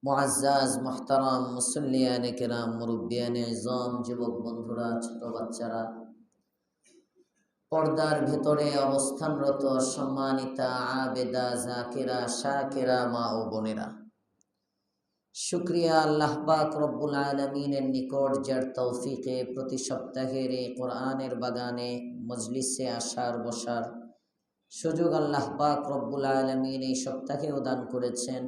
মুআজ্জাজ মুহতারাম মুসল্লিয়ানে কেরাম মুরব্বিয়ানে ইজম যুবক বন্ধুরা ছোট বাচ্চারা পর্দার ভেতরে অবস্থানরত সম্মানিতা আবেদা জাকিরা শাকিরা মা ও বোনেরা, শুকরিয়া আল্লাহ পাক রব্বুল আলামিনের নিকট যার তৌফিকে প্রতি সপ্তাহের এই কোরআনের বাগানে মজলিসে আসার বসার সুযোগ আল্লাহ পাক রব্বুল আলামিন এই সপ্তাহেও দান করেছেন।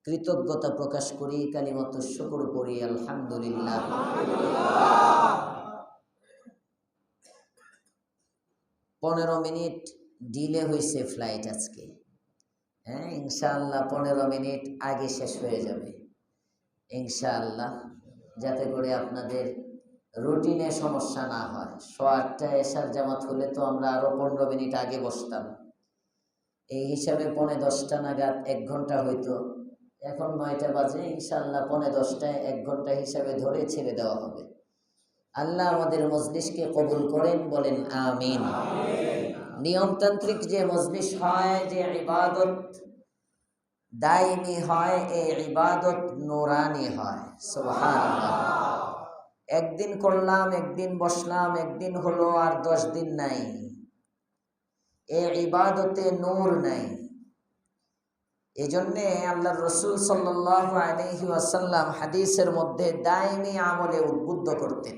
কৃতজ্ঞতা প্রকাশ করি, কালিমাতু শুকর করি, আলহামদুলিল্লাহ। 15 মিনিট ডিলে হয়েছে ফ্লাইট আজকে। ইনশাআল্লাহ 15 মিনিট আগে শেষ হয়ে যাবে ইনশাআল্লাহ, যাতে করে আপনাদের রুটিনে সমস্যা না হয়। 8:30 এশার জামাত হলে তো আমরা আরো 15 মিনিট আগে বসতাম। এই হিসাবে 9:45 নাগাদ 1 ঘন্টা হইতো, এখন 9টা বাজে। ইনশাআল্লাহ 9:45টায় 1 ঘন্টা হিসাবে ধরে ছেড়ে দেওয়া হবে। আল্লাহ আমাদের মজলিসকে কবুল করেন, বলেন আমিন। নিয়মতান্ত্রিক যে মজলিস হয়, যে ইবাদত দায়মি হয়, এই ইবাদত নুরানি হয়। সুবহানাল্লাহ। একদিন করলাম, একদিন বসলাম, একদিন হলো, আর 10 দিন নাই, এই ইবাদতে নূর নাই। এজন্যে আল্লাহর রসুল সাল্লাল্লাহু আলাইহি ওয়াসাল্লাম হাদিসের মধ্যে দায়মি আমলে উদ্বুদ্ধ করতেন।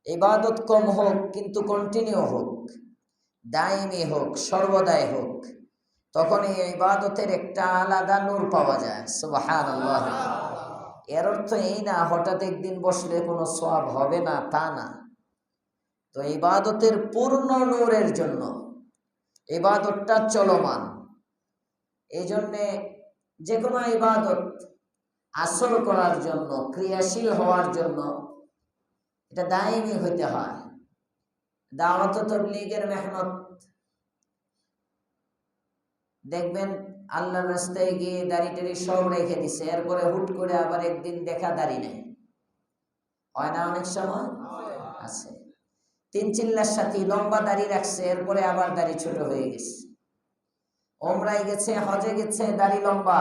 ইবাদত কম হোক কিন্তু কন্টিনিউ হোক, দায়মি হোক, সর্বদাই হোক, তখন এই ইবাদতের একটা আলাদা নূর পাওয়া যায়। সুবহানাল্লাহ। এর অর্থ এই না হঠাৎ একদিন বসলে কোনো সওয়াব হবে না, তা না। তো ইবাদতের পূর্ণ নূরের জন্য ইবাদতটা চলমান। এই জন্যে যে কোনো ইবাদত আসর করার জন্য, ক্রিয়াশীল হওয়ার জন্য এটা দায়মি হইতে হয়। দাওয়াত ও তাবলীগের মেহনত দেখবেন, আল্লাহর রাস্তায় গিয়ে দাড়ি টাড়ি সব রেখে দিছে, এরপরে হুট করে আবার একদিন দেখা দাড়ি নেই, হয় না? অনেক সময় আছে 3 চিল্লার সাথে লম্বা দাড়ি রাখছে, এরপরে আবার দাড়ি ছোট হয়ে গেছে। ওমরায় গেছে, হজে গেছে, দাড়ি লম্বা,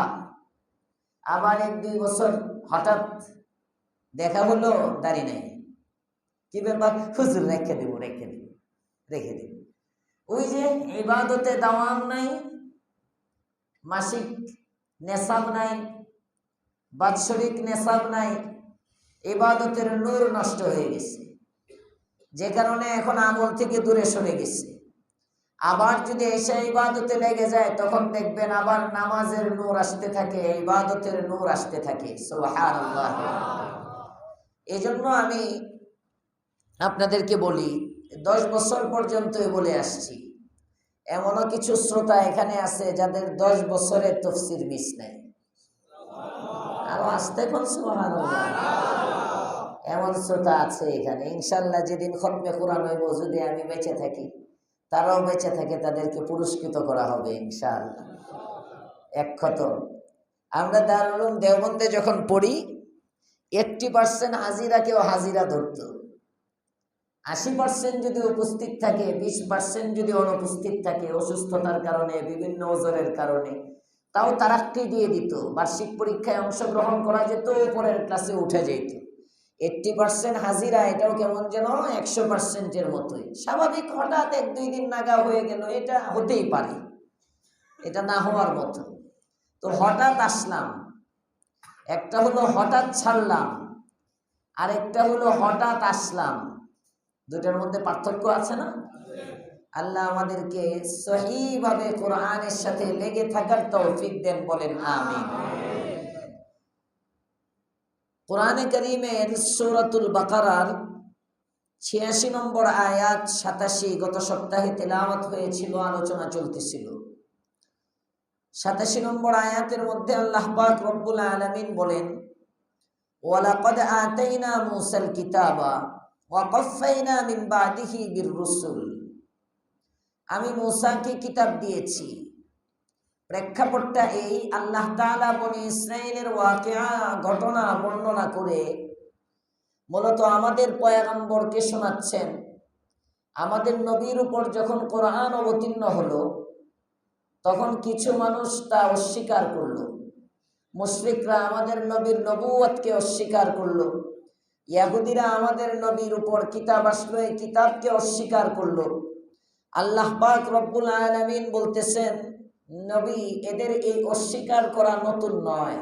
আবার 1-2 বছর হঠাৎ দেখা হলো দাড়ি নেই। কি ব্যাপার? হুজুর রেখে দেব। ওই যে ইবাদতে দাওয়াম নাই, মাসিক নেশাব নাই, বাৎসরিক নেশাব নাই, ইবাদতের নূর নষ্ট হয়ে গেছে, যে কারণে এখন আমল থেকে দূরে সরে গেছে। আবার যদি এসে ইবাদতে লেগে যায়, তখন দেখবেন আবার নামাজের নূর আসতে থাকে, ইবাদতের নূর আসতে থাকে। সুবহানাল্লাহ। এজন্য আমি আপনাদেরকে বলি, 10 বছর পর্যন্ত বলে আসছি, এমনও কিছু শ্রোতা এখানে আছে যাদের 10 বছরের তাফসীর মিস নাই। আরো আসতে কোন সুবহানাল্লাহ। এমন শ্রোতা আছে এখানে। ইনশাআল্লাহ যেদিন খতমে কোরআন হইব, যদি আমি বেঁচে থাকি, তারাও বেঁচে থাকে, তাদেরকে পুরস্কৃত করা হবে ইনশাআল্লাহ। এক খতম। আমরা দারুল উলুম দেওবন্দে যখন পড়ি, 80% হাজিরাকেও হাজিরা ধরতো। 80% যদি উপস্থিত থাকে, 20% যদি অনুপস্থিত থাকে, অসুস্থতার কারণে, বিভিন্ন ওজরের কারণে, তাও তারাক্কি দিয়ে দিত। বার্ষিক পরীক্ষায় অংশগ্রহণ করা যেত, পরের ক্লাসে উঠে যেত। 80% হাজিরা, এটাও কেমন যেন 100%-এর মতোই স্বাভাবিক। হঠাৎ 1-2 দিন নাগা হয়ে গেল, এটা হতেই পারে, এটা না হওয়ার মতো। তো হঠাৎ আসলাম, একটা হলো হঠাৎ ছাড়লাম, আরেকটা হলো হঠাৎ আসলাম। দুটার মধ্যে পার্থক্য আছে না? আল্লাহ আমাদেরকে সহিভাবে কোরআনের সাথে লেগে থাকার তৌফিক দেন, বলেন আমিন। কোরআনে কারীমের সূরাতুল বাকারার 86 নম্বর আয়াত 87 গত সপ্তাহে তেলাওয়াত হয়েছিল, আলোচনা চলতেছিল। 87 নম্বর আয়াতের মধ্যে আল্লাহ পাক রব্বুল আলামিন বলেন, ওয়ালাকাদ আতাইনা মূসাল কিতাবা ওয়া কাফাইনা মিন বাদিহি বির রুসুল। আমি মূসাকে কিতাব দিয়েছি। প্রেক্ষাপটটা এই, আল্লাহ তাআলা বনি ইসরাইলের ওয়াকিয়া, ঘটনা বর্ণনা করে মূলত আমাদের পয়গম্বরকে শোনাচ্ছেন। আমাদের নবীর উপর যখন কোরআন অবতীর্ণ হলো, তখন কিছু মানুষ তা অস্বীকার করলো। মুশরিকরা আমাদের নবীর নবুয়তকে অস্বীকার করলো, ইহুদিরা আমাদের নবীর উপর কিতাব আসলো, এই কিতাবকে অস্বীকার করলো। আল্লাহ পাক রব্বুল আলামিন বলতেছেন, নবী এদের এই অস্বীকার করা নতুন নয়,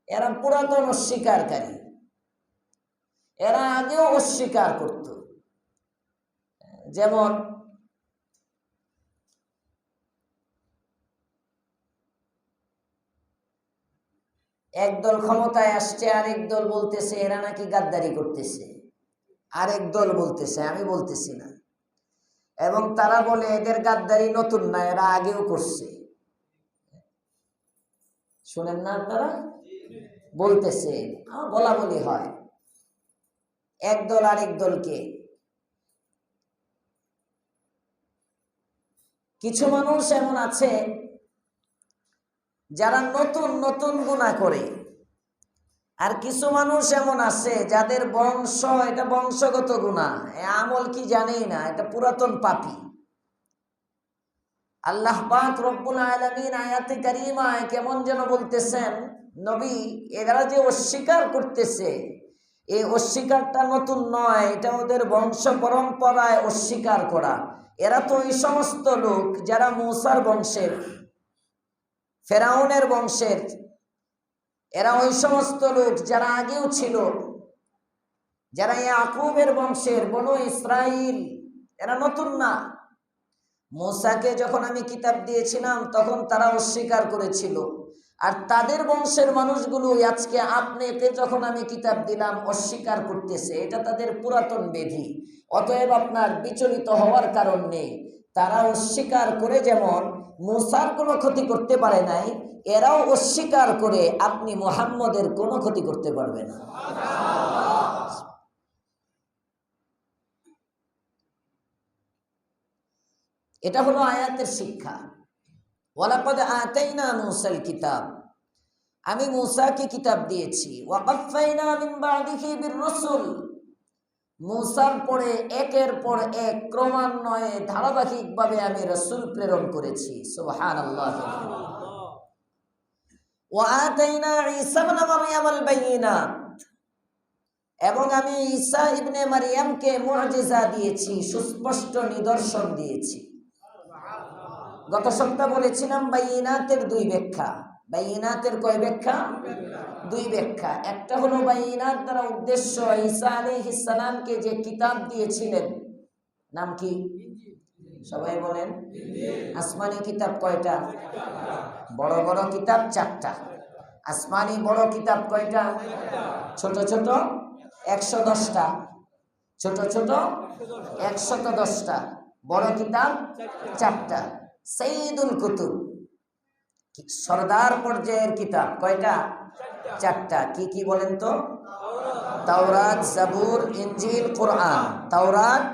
এরা পুরাতন অস্বীকারী, এরা আগেও অস্বীকার করত। যেমন একদল ক্ষমতায় আসছে, আরেক দল বলতেছে এরা নাকি গাদ্দারি করতেছে, আরেক দল বলতেছে, আমি বলতেছি না, এবং তারা বলে এদের গাদ্দারি নতুন না, এরা আগেও করছে। শুনেন না আপনারা? বলতেছে, বলা বলি হয় একদল আরেক দলকে। কিছু মানুষ এমন আছে যারা নতুন নতুন গুনাহ করে, আর কিছু মানুষ এমন আছে যাদের বংশ, এটা বংশগত গুনাহ, আমল কি জানেই না, এটা পুরাতন পাপী। আল্লাহ পাক রব্বুল আলামিন আয়াতে কারিমায় কেমন যেন বলতেছেন, নবী এরা যে অস্বীকার করতেছে, এই অস্বীকারটা নতুন নয়, এটা ওদের বংশ পরম্পরায় অস্বীকার করা। এরা তো ওই সমস্ত লোক যারা মূসার বংশের, ফেরাউনের বংশের, এরা ওই সমস্ত লোক যারা আগেও ছিল, যারা ইয়াকুবের বংশের, বনু ইসরাইল, এরা নতুন না। মূসাকে যখন আমি কিতাব দিয়েছিলাম তখন তারা অস্বীকার করেছিল, আর তাদের বংশের মানুষগুলো আজকে আপনাকে যখন আমি কিতাব দিলাম অস্বীকার করতেছে, এটা তাদের পুরাতন ব্যাধি। অতএব আপনার বিচলিত হওয়ার কারণ নেই। তারা অস্বীকার করে যেমন মূসার কোনো ক্ষতি করতে পারে নাই, এরাও অস্বীকার করে আপনি মুহাম্মদের কোনো ক্ষতি করতে পারবে না। এটা হলো আয়াতের শিক্ষা। ওয়ালাকাদ আতাইনা মূসাল কিতাব, আমি মূসাকে কিতাব দিয়েছি। ওয়াকাফাইনা মিন বাদিহি বির-রুসুল, মূসার পরে একের পর এক ক্রমান্বয়ে ধারাবাহিকভাবে আমি রাসূল প্রেরণ করেছি। সুবহানাল্লাহ। ওয়া আতাইনা ঈসা ইবনে মারইয়ামাল বায়িনাত, এবং আমি ঈসা ইবনে মারইয়ামকে মুআজিজা দিয়েছি, সুস্পষ্ট নিদর্শন দিয়েছি। গত সপ্তাহে বলেছিলাম বাইনাতের দুই ব্যাখ্যা। বাইনাতের কয় ব্যাখ্যা? দুই ব্যাখ্যা। একটা হলো বাইনাত দ্বারা উদ্দেশ্য ঈসা আলাইহিস সালামকে যে কিতাব দিয়েছিলেন, নাম কি? সবাই বলেন। আসমানি কিতাব কয়টা? বড় বড় কিতাব চারটা। আসমানি বড় কিতাব কয়টা? ছোট ছোট 110টা। ছোট ছোট 110টা, বড় কিতাব চারটা। সাইয়্যিদুল কুতুব, সরদার পর্যায়ের কিতাব কয়টা? চারটা। কি কি বলেন তো? তাওরাত, জাবুর, ইনজিল, কোরআন। তাওরাত,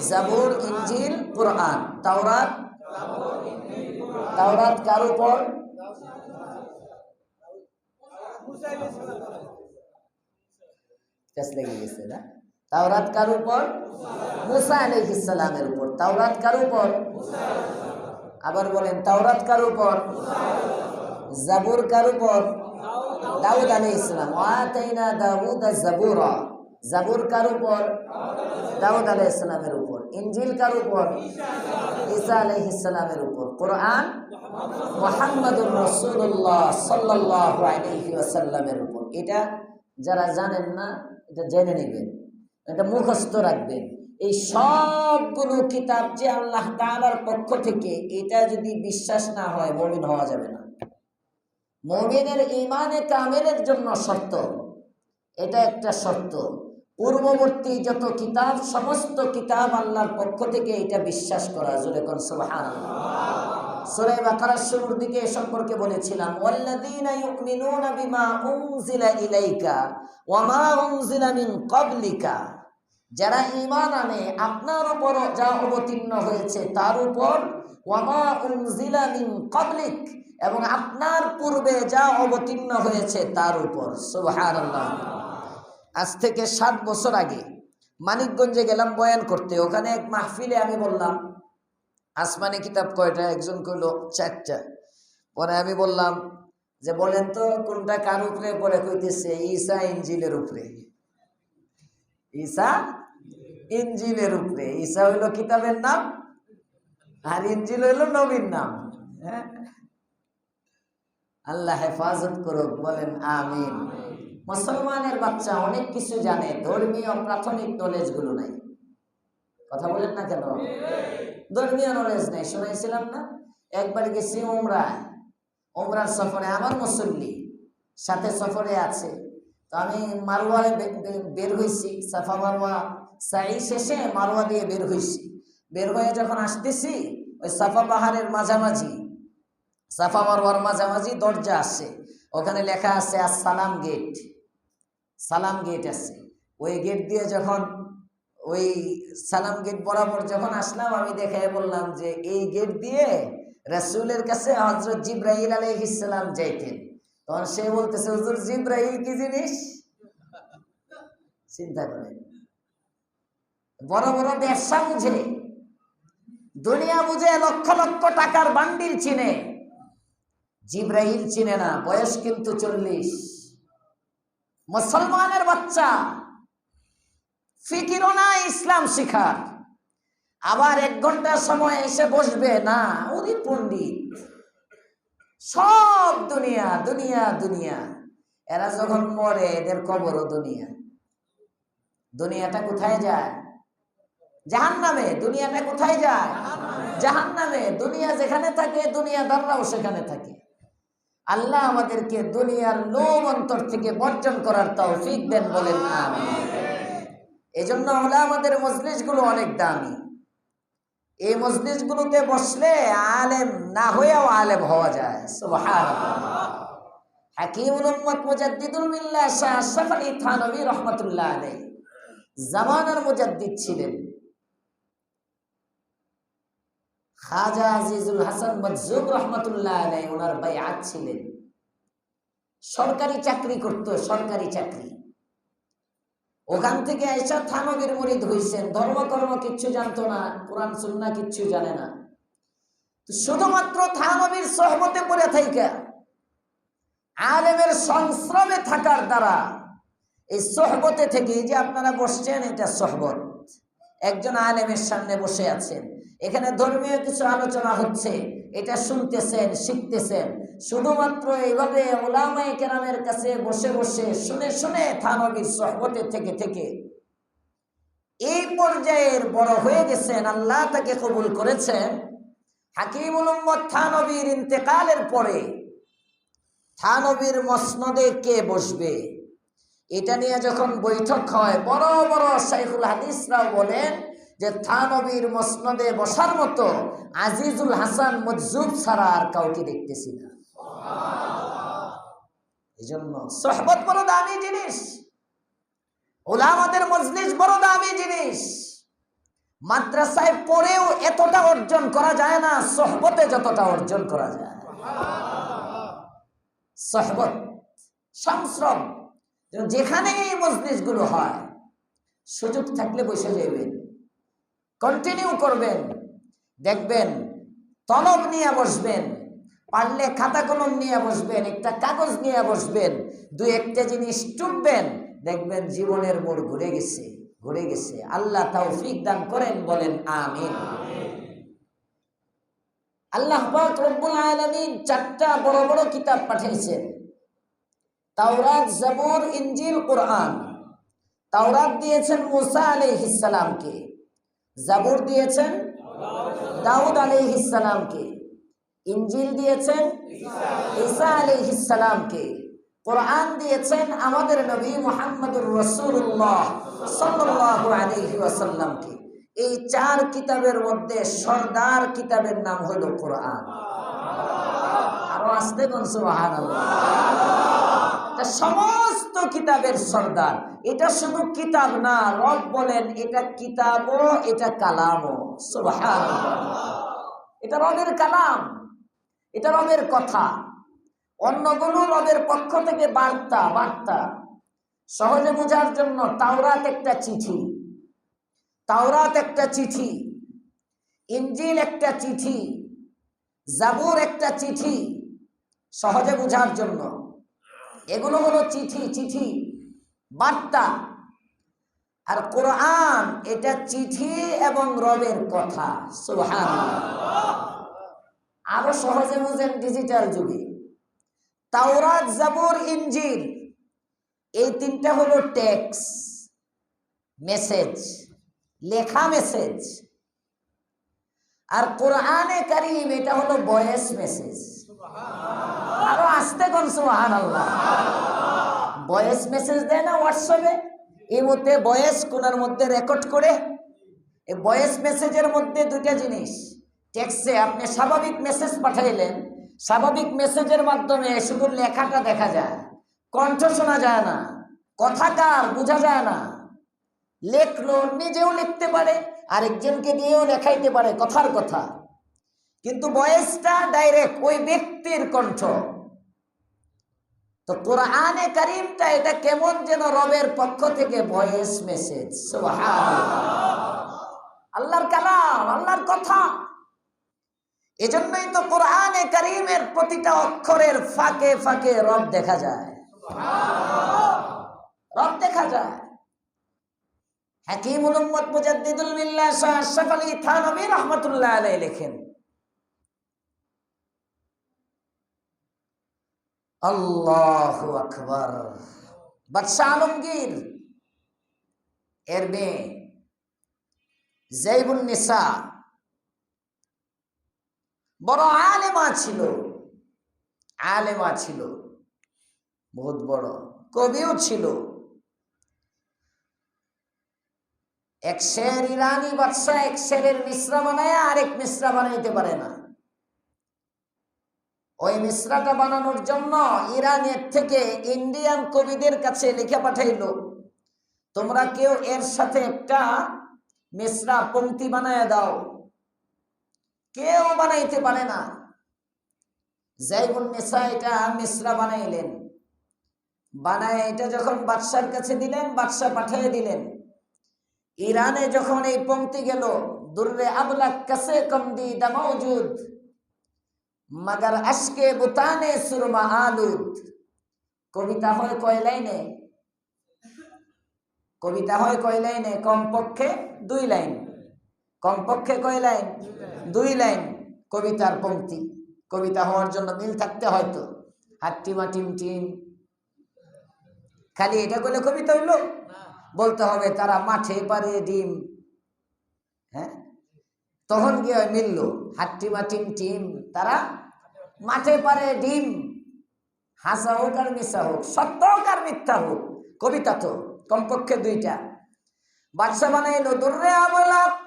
জাবুর, ইনজিল, কোরআন। তাওরাত, তাওরাত কার উপর? লেগে গেছে না? তাওরাত কার উপর? মূসা আলাইহিস সালামের উপর। তাওরাত কার উপর? আবার বলেন, তাওরাত কার উপর? জাবুর কার উপর? দাউদ আলাইহিস সালাম। ওয়া আতাইনা দাউদা জাবুরা, জাবুর কার উপর? দাউদ আলাইহিস সালামের উপর। ইনজিল কার উপর? ঈসা আলাইহিস সালামের উপর। কোরআন মুহাম্মাদুর রাসূলুল্লাহ সাল্লাল্লাহু আলাইহি ওয়াসাল্লামের উপর। এটা যারা জানেন না, এটা জেনে নেবেন, এটা মুখস্থ রাখবেন। এই সবগুলো কিতাব যে আল্লাহ তাআলার পক্ষ থেকে, এটা যদি বিশ্বাস না হয় মুমিন হওয়া যাবে না। মুমিনের ঈমানে কামেলের জন্য শর্ত, এটা একটা শর্ত। পূর্ববর্তী যত কিতাব, সমস্ত কিতাব আল্লাহর পক্ষ থেকে, এটা বিশ্বাস করা। জোরে কোন সুবহানাল্লাহ। সূরা বাকারার শুরুর দিকে এ সম্পর্কে বলেছিলাম, ওয়াল্লাযীনা ইউমিনুনা বিমা উনজিলা ইলাইকা ওয়া মা উনজিলা মিন ক্বাবলিকা, যারা ঈমান আনে আপনার উপর যা অবতীর্ণ হয়েছে তার উপর, ওয়া মা উনজিলা মিন ক্বাবলিক, এবং আপনার পূর্বে যা অবতীর্ণ হয়েছে তার উপর। সুবহানাল্লাহ। আজ থেকে 7 বছর আগে মানিকগঞ্জে গেলাম বয়ান করতে। ওখানে এক মাহফিলে আমি বললাম আসমানি কিতাব কয়টা? একজন কইল 4টা। পরে আমি বললাম যে বলেন তো কোনটা কার উপরে? পরে কইতেছে ঈসা ইনজিলের উপরে। ঈসা ইনজিলের উপরে। ঈসা হইল কিতাবের নাম, আর ইনজিল হইল নবীর নাম। হ্যাঁ, আল্লাহ হেফাজত করুক, বলেন আমিন। মুসলমানের বাচ্চা অনেক কিছু জানে, ধর্মীয় প্রাথমিক নলেজ গুলো নাই। কথা বলেন না কেন? ধর্মীয় নলেজ নাই। শুনাইছিলাম না, একবার গেছি ওমরার সফরে, আমার মুসল্লি সাথে সফরে আছে, তো আমি মারওয়ায় বের হইছি, সাফা মারওয়া সাই শেষে মারওয়া দিয়ে বের হইছি। বের হয়ে যখন আসতেছি, ওই সাফা পাহাড়ের মাঝামাঝি, সাফা মারওয়ার মাঝামাঝি দরজা আছে, ওখানে লেখা আছে সালাম গেট। সালাম গেট আছে, ওই গেট দিয়ে যখন ওই সালাম গেট বরাবর যখন আসলাম, আমি দেখাই বললাম যে এই গেট দিয়ে রাসূলের কাছে হযরত জিবরাইল আলাইহিস সালাম যাইতেন। তখন সে বলতেছে, হুজুর জিবরাইল কি জিনিস? চিন্তা করেন, বড় বড় ব্যবসা বুঝে, দুনিয়া বুঝে, লক্ষ লক্ষ টাকার বান্ডিল চিনে, জিবরাইল চিনে না। বয়স কিন্তু 40। মুসলমানের বাচ্চা, ফিকিরও না ইসলাম শিখার। আবার 1 ঘন্টার সময় এসে বসবে না, উনি পণ্ডিত, সব দুনিয়া দুনিয়া দুনিয়া। এরা যখন মরে এদের কবরও দুনিয়া। দুনিয়াটা কোথায় যায়? জাহান্নামে। দুনিয়াটা কোথায় যায়? জাহান্নামে। দুনিয়া যেখানে থাকে, দুনিয়াদাররাও সেখানে থাকে। আল্লাহ আমাদেরকে দুনিয়ার লোভ অন্তর থেকে বর্জন করার তৌফিক দেন, বলেন আমিন। এজন্য আমাদের মজলিসগুলো অনেক দামি। এই মজলিসগুলোতে বসলে আলেম না হয়েও আলেম হওয়া যায়। সুবহানাল্লাহ। হাকিমুল উম্মত মুজাদ্দিদুল মিল্লাহ শাহ আশরাফ আলী থানভী রাহমাতুল্লাহ আলাইহি জামানার মুজাদ্দিদ ছিলেন। খাজা আজিজুল হাসান মজজুব রাহমাতুল্লাহ আলাইহি ওনার বাইআত ছিলেন। সরকারি চাকরি করত, সরকারি চাকরি। ওখান থেকে আয়েশা থানবীর মুরিদ হইছেন। ধর্মকর্ম কিচ্ছু জানতো না, কোরআন সুন্নাহ কিচ্ছু জানে না। শুধুমাত্র থানবীর সোহবতে পড়ে থাইকা, আলেমের সংস্রবে থাকার দ্বারা, এই সোহবতে থেকে, যে আপনারা বসছেন, এটা সোহবত। একজন আলেমের সামনে বসে আছেন, এখানে ধর্মীয় কিছু আলোচনা হচ্ছে, এটা শুনতেছেন, শিখতেছেন। শুধুমাত্র এইভাবে উলামায়ে কেরামের কাছে বসে বসে শুনে শুনে থানবীর সোহবতে থেকে থেকে এই পর্যায়ের বড় হয়ে গেছেন। আল্লাহ তাকে কবুল করেছেন। হাকিমুল উম্মত থানবীর ইন্তেকালের পরে থানবীর মসনদে কে বসবে, এটা নিয়ে যখন বৈঠক হয়, বড় বড় শাইখুল হাদিসরাও বলেন যে থানবীর মসনদে বসার মতো আজিজুল হাসান মজজুব ছাড়া আর কাউকে দেখতেছি না। এজন্য সোহবত বড় দামি জিনিস, উলামাদের মজলিস বড় দামি জিনিস। মাদ্রাসায় পড়েও এতটা অর্জন করা যায় না সোহবতে যতটা অর্জন করা যায়। সোহবত, সংশ্রম, যেখানে এই মজলিসগুলো হয়, সুযোগ থাকলে বসে যাবেন, কন্টিনিউ করবেন। দেখবেন তলব নিয়ে বসবেন, পারলে খাতা কলম নিয়ে বসবেন, একটা কাগজ নিয়ে বসবেন, 2-1টা জিনিস টুকবেন, দেখবেন জীবনের মোড় ঘুরে গেছে, ঘুরে গেছে। আল্লাহ তৌফিক দান করেন, বলেন আমিন। আল্লাহ পাক রব্বুল আলামিন 4টা বড় বড় কিতাব পাঠিয়েছেন, তাওরাত, জাবুর, ইনজিল, কোরআন। তাওরাত দিয়েছেন মুসা আলাইহিস সালামকে, জাবুর দিয়েছেন দাউদ আলাইহিস সালামকে, ইনজিল দিয়েছেন ঈসা আলাইহিস সালামকে, কোরআন দিয়েছেন আমাদের নবী মুহাম্মদুর রাসূলুল্লাহ সাল্লাল্লাহু আলাইহি ওয়াসাল্লামকে। এই 4 কিতাবের মধ্যে সরদার কিতাবের নাম হলো কোরআন। আরো আসতে কোন সুবহানাল্লাহ। সমস্ত কিতাবের সরদার। এটা শুধু কিতাব না, রব বলেন এটা কিতাবও, এটা কালামও। সুবহানাল্লাহ। এটা রবের কালাম, এটা রবের কথা। অন্যগুলো রবের পক্ষ থেকে বার্তা। বার্তা সহজে বোঝার জন্য তাওরাত একটা চিঠি, তাওরাত একটা চিঠি, ইনজিল একটা চিঠি, জাবুর একটা চিঠি, সহজে বোঝার জন্য। এগুলো হলো চিঠি, চিঠি বার্তা। আর কোরআন এটা চিঠি এবং রবের কথা। সুবহানাল্লাহ। আরো সহজে বুঝেন ডিজিটাল যুগে। তাওরাত, জাবুর, ইনজিল এই তিনটা হলো টেক্সট, মেসেজ, লেখা মেসেজ। আর কোরআনে কারীম এটা হলো ভয়েস মেসেজ। আরো আস্তে কোন সুবহানাল্লাহ। ভয়েস মেসেজ দেয় না হোয়াটসঅ্যাপে, এই মধ্যে ভয়েস কোনার মধ্যে রেকর্ড করে। এই ভয়েস মেসেজের মধ্যে দুইটা জিনিস। টেক্সটে আপনি স্বাভাবিক মেসেজ পাঠাইলেন, স্বাভাবিক মেসেজের মাধ্যমে শুধু লেখাটা দেখা যায়, কণ্ঠ শোনা যায় না, কথাকার বোঝা যায় না। লেখলো, নিজেও লিখতে পারে, আরেকজনকে দিয়েও লেখাইতে পারে কথার কথা, কিন্তু ভয়েসটা ডাইরেক্ট ওই ব্যক্তির কণ্ঠ। তো কোরআনে কারীমটা এটা কেমন যেন রবের পক্ষ থেকে ভয়েস মেসেজ। সুবহানাল্লাহ। আল্লাহর কালাম, আল্লাহর কথা। এজন্যই তো কোরআনে কারীমের প্রতিটা অক্ষরের ফাঁকে ফাঁকে রব দেখা যায়। রব দেখা যায়। হাকিমুল উম্মত মুজাদ্দিদুল মিল্লাহ শাহ আশরাফ আলী থানভী রাহমাতুল্লাহ আলাইহি লেখেন, আল্লাহু আকবার। বাদশাহ আলমগীর এর মেয়ে যাইবুন নিসা বড় আলেমা ছিল, আলেমা ছিল, বহুত বড় কবিও ছিল। এক শের ইরানি বাদশাহ এক শেরের মিসরা বানায় আরেক মিসরা বানাইতে পারে না। ওই মিসরাটা বানানোর জন্য ইরানের থেকে ইন্ডিয়ান কবিদের কাছে লিখে পাঠাইল, তোমরা কেউ এর সাথে একটা মিসরা পংক্তি বানায় দাও। কেউ বানাইতে পারে না। যাইবুন নিসা এটা মিসরা বানাইলেন, বানায় এটা যখন বাদশার কাছে দিলেন, বাদশা পাঠিয়ে দিলেন। ইরানে যখন এই পংক্তি গেল, দুর্রে আবলাক কাছে কমদি দা মওজুদ মাগার আশকে বুতানে সুরমা আলুদ। কবিতা হয় কয় লাইনে? কবিতা হয় কয় লাইনে? কমপক্ষে 2 লাইন। কমপক্ষে কয় লাইন? 2 লাইন কবিতার পংক্তি। কবিতা হওয়ার জন্য মিল থাকতে হয়তো, হাট্টিমা টিম টিম। খালি এটা করলে কবিতা হইল? বলতে হবে তারা মাঠে পারে ডিম। হ্যাঁ, তখন কি হয়? মিলল। হাট্টিমা টিম টিম, তারা মাঠে পারে ডিম। হাসা হোক আর মিশা হোক, সত্য হোক আর মিথ্যা হোক, কবিতা তো কমপক্ষে 2টা। বাদশা বানাইলো দুর্রে আবলাক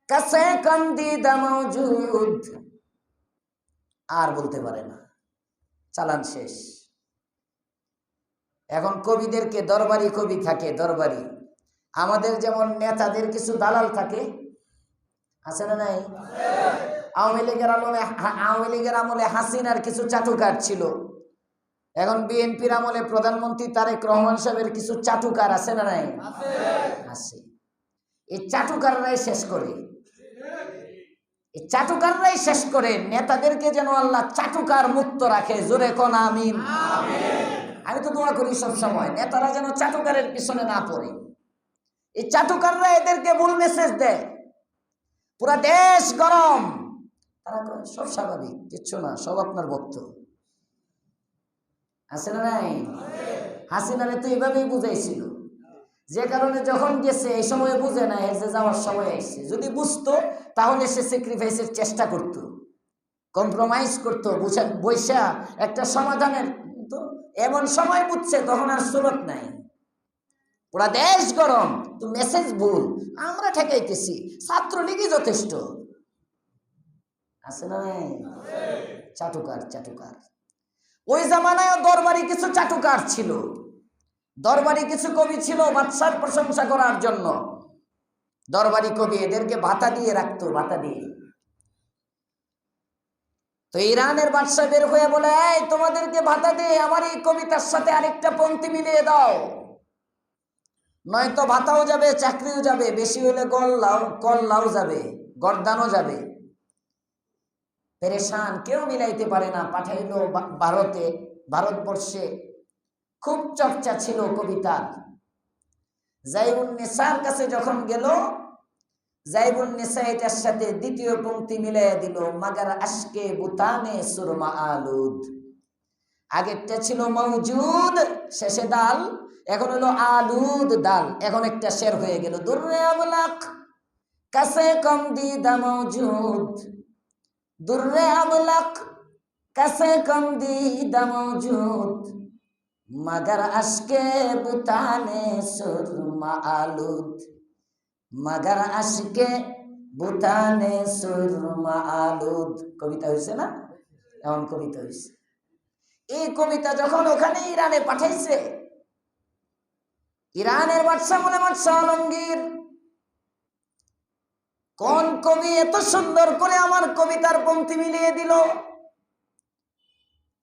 কাছে কন্দিদা মওজুদ। আর বলতে পারে না, চালান শেষ। এখন কবিদেরকে দরবারি কবি থাকে, দরবারি। আমাদের যেমন নেতাদের কিছু দালাল থাকে, আছে না নাই? আওয়ামী লীগের আমলে হাসিনার কিছু চাটুকার ছিল। এখন বিএনপির আমলে প্রধানমন্ত্রী তারেক রহমান সাহেবের কিছু চাটুকার আছে না নাই? আছে। এই চাটুকাররাই শেষ করে, এই চাটুকাররাই শেষ করে। নেতাদেরকে যেন আল্লাহ চাটুকার মুক্ত রাখে। জোরে কোন আমিন। আমি তো দোয়া করি সব সময় নেতারা যেন চাটুকারের পিছনে না পড়ে। এই চাটুকাররা এদেরকে ভুল মেসেজ দেয়, পুরা দেশ গরম। তারা সব স্বাভাবিক, কিচ্ছু না, সব আপনার ভক্ত। আছে না নাই? হাসিনারে তো এইভাবেই বুঝাইছিল, যে কারণে যখন গেছে এই সময় বুঝে না, এর যে যাওয়ার সময় আসছে। যদি বুঝতো তাহলে সে স্যাক্রিফাইসের চেষ্টা করত, কম্প্রোমাইজ করতো, বৈশা একটা সমাধানের। তো এমন সময় বুঝছে তখন আর সুরত নাই, পুরা দেশ গরম। তো মেসেজ ভুল, আমরা ঠেকাইতেছি, ছাত্রলীগই যথেষ্ট। আছে না? চাটুকার, চাটুকার। ওই জামানায় দরবারি কিছু চাটুকার ছিল, দরবারি কিছু কবি ছিল বাদশার প্রশংসা করার জন্য। দরবারি কবি এদেরকে ভাতা দিয়ে রাখতো, ভাতা দিয়ে। তো ইরানের বাদশা বের হয়ে বলে, এই তোমাদেরকে ভাতা দিয়ে আমার এই কবিতার সাথে আরেকটা পংক্তি মিলিয়ে দাও, নয়তো ভাতাও যাবে, চাকরিও যাবে, বেশি হলে কল্লাও যাবে, গর্দানও যাবে। পেরেশান, কেউ মিলাইতে পারে না। পাঠাইলো ভারতবর্ষে খুব চর্চা ছিল কবিতার। জাইবুন নেসার কাছে যখন গেল, জাইবুন নেসা এটার সাথে দ্বিতীয় পংক্তি মিলাইয়া দিল, মাগার আশকে বুতানে সুরমা আলুদ। আগেরটা ছিল মওজুদ, শেষে দাল, এখন হলো আলুদ দাল, এখন একটা শের হয়ে গেল। দুর্রে আমলাক কাছে কম দিদা মওজুদ, দুর্রে আমলাক কাছে কম দিদা মওজুদ, মাগার আশকে বুতানে সুরমা আলুদ, মাগার আশকে বুতানে সুরমা আলুদ। কবিতা হয়েছে না? এমন কবিতা হয়েছে। এই কবিতা যখন ওখানে ইরানে পাঠাইছে, ইরানের বাদশা বলে বাদশা আলমগীর, কোন কবি এত সুন্দর করে আমার কবিতার পংক্তি মিলিয়ে দিল,